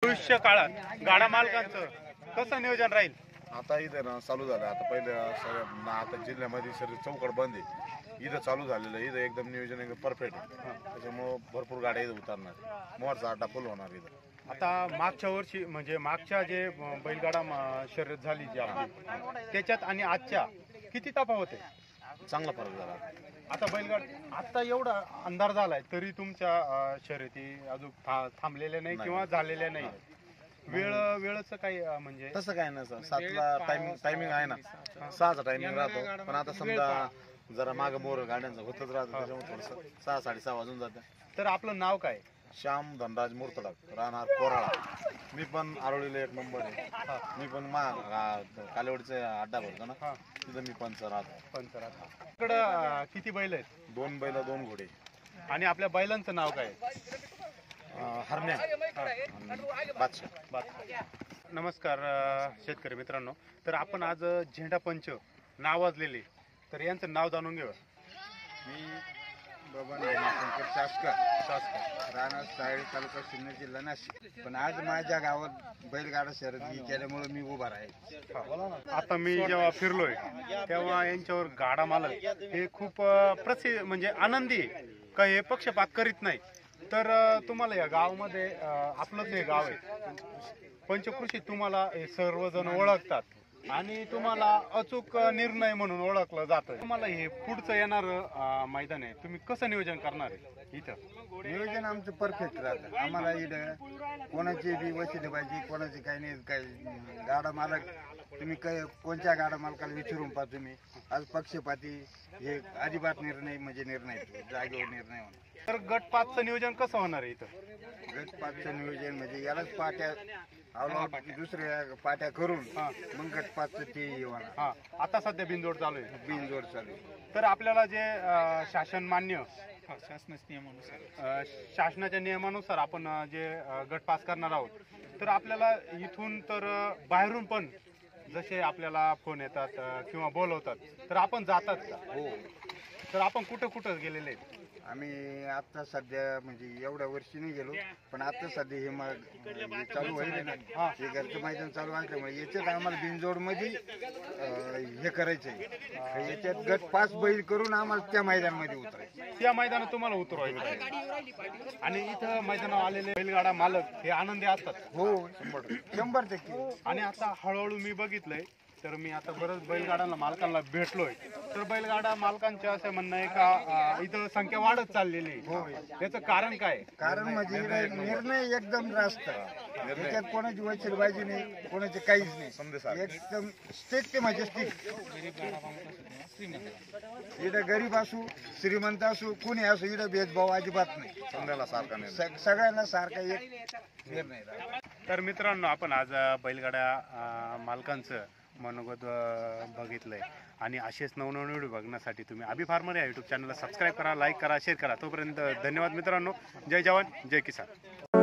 भविष्य काळात गाडा मालकांचं कसं नियोजन राहील? आता इथं ना चालू झालं. आता पहिलं आता जिल्ह्यामध्ये सर चौकड बंद आहे, इथं चालू झालेलं आहे. इथं एकदम नियोजन एकदम परफेक्ट आहे. त्याच्यामुळं भरपूर गाड्या इथं उतरणार, मोहरचा अड्डा फुल होणार इथं. आता मागच्या वर्षी म्हणजे मागच्या जे बैलगाडा शर्यत झाली जी आपली त्याच्यात आणि आजच्या किती तफावत आहे? चांगला फरक झाला. आता बैलगाड आता एवढा अंधार झालाय तरी तुमच्या शर्यती अजून थांबलेल्या नाही किंवा झालेल्या नाही. वेळचं काही म्हणजे तसं काय नाही सर, 7ला टायमिंग आहे ना, 6चा टायमिंग राहतो. पण आता समजा जरा मागं मोर गाड्यांचं होतच राहतं, त्याच्यामुळे थोडंसं 6-6:30 वाजून जाते. तर आपलं नाव काय? श्याम धनराज मुर्तडक, राहणार कोराळा. मी पण आरोळीला 1 नंबर आहे. मी पण कालेवाडीचा अड्डा भरतो ना, तिथं मी पंच राहतो. इकडं किती बैल आहेत? 2 बैल 2 घोडे. आणि आपल्या बैलांचं नाव काय? हरण्या, बादशाह. नमस्कार शेतकरी मित्रांनो. तर आपण आज झेंडा पंच नावाजलेले, तर यांचं नाव जाणून घेऊ. मी बबन शंकर शासकर, राहणार सायळी, तालुका सिन्नर, जिल्हा नाशिक. पण आज माझ्या गावात बैलगाडा शर्यत केल्यामुळे मी उभा आहे. आता मी जेव्हा फिरलोय तेव्हा यांच्यावर गाडा मालक हे खूप प्रसिद्ध म्हणजे आनंदी का हे पक्षपात करीत नाही. तर तुम्हाला या गावामध्ये आपलंच हे गाव आहे पंचकृषी, तुम्हाला हे सर्वजण ओळखतात आणि तुम्हाला अचूक निर्णय म्हणून ओळखलं जातं. तुम्हाला हे पुढचं येणारं मैदान आहे, तुम्ही कसं नियोजन करणार आहे? इथं नियोजन आमचं परफेक्ट राहतं. आम्हाला इथं कोणाची बी वशिले पाहिजे, कोणाचे काही नाही. काही गाडा मालक तुम्ही कोणत्या गाडा मालकाला विचारून पहा तुम्ही. आज पक्षपाती हे अजिबात निर्णय जागेवर निर्णय होणार. तर गट 5चं नियोजन कसं होणार आहे इथं? गट 5चं नियोजन म्हणजे यालाच पाट्या दुसऱ्या पाट्या करून मग गट 5चं ते होणार. आता सध्या बिनजोड चालू आहे. बिनजोड चालू आहे. तर आपल्याला जे शासन मान्य शासनाच्या नियमानुसार आपण जे गट पास करणार आहोत, तर आपल्याला इथून तर बाहेरून पण जसे आपल्याला फोन येतात किंवा बोलवतात, तर आपण जातात का? हो. तर आपण कुठं कुठं गेलेले आहेत? आम्ही आता सध्या म्हणजे एवढ्या वर्षी नाही गेलो, पण आता सध्या हे चालू व्हायला ना, हे घरचं मैदान चालू असल्यामुळे याच्यात आम्हाला बिनजोड मध्ये हे करायचंय. याच्यात गट 5 बैल करून आम्हाला त्या मैदानामध्ये उतरायचं. त्या मैदानात तुम्हाला उतरवायचं आहे. आणि इथं मैदानावर आलेले बैलगाडा मालक हे आनंदी असतात. हो, 100%. आणि आता हळूहळू मी बघितलंय, तर मी आता बरंच बैलगाड्यांना मालकांना भेटलोय, तर बैलगाडा मालकांचे असं म्हणणं आहे का इथं संख्या वाढत चाललेली आहे. त्याचं कारण काय? कारण म्हणजे निर्णय एकदम रास्त. त्याच्यात कोणाची वचलबाजी नाही, कोणाचे काहीच नाही. एकदम स्टेट ते म्हणजे स्टेट. इथं गरीब असू श्रीमंत असू कुणी असू, इथं भेदभाव अजिबात नाही. सगळ्यांना सारखा एक निर्णय. तर मित्रांनो, आपण आज बैलगाड्या मालकांचं मनोगत बघितलंय आणि असेच नवनवीन व्हिडिओ बघण्यासाठी तुम्ही अभि फार्मर या यूट्यूब चॅनलला सबस्क्राईब करा, लाईक करा, शेअर करा. तोपर्यंत धन्यवाद मित्रांनो. जय जवान, जय किसान.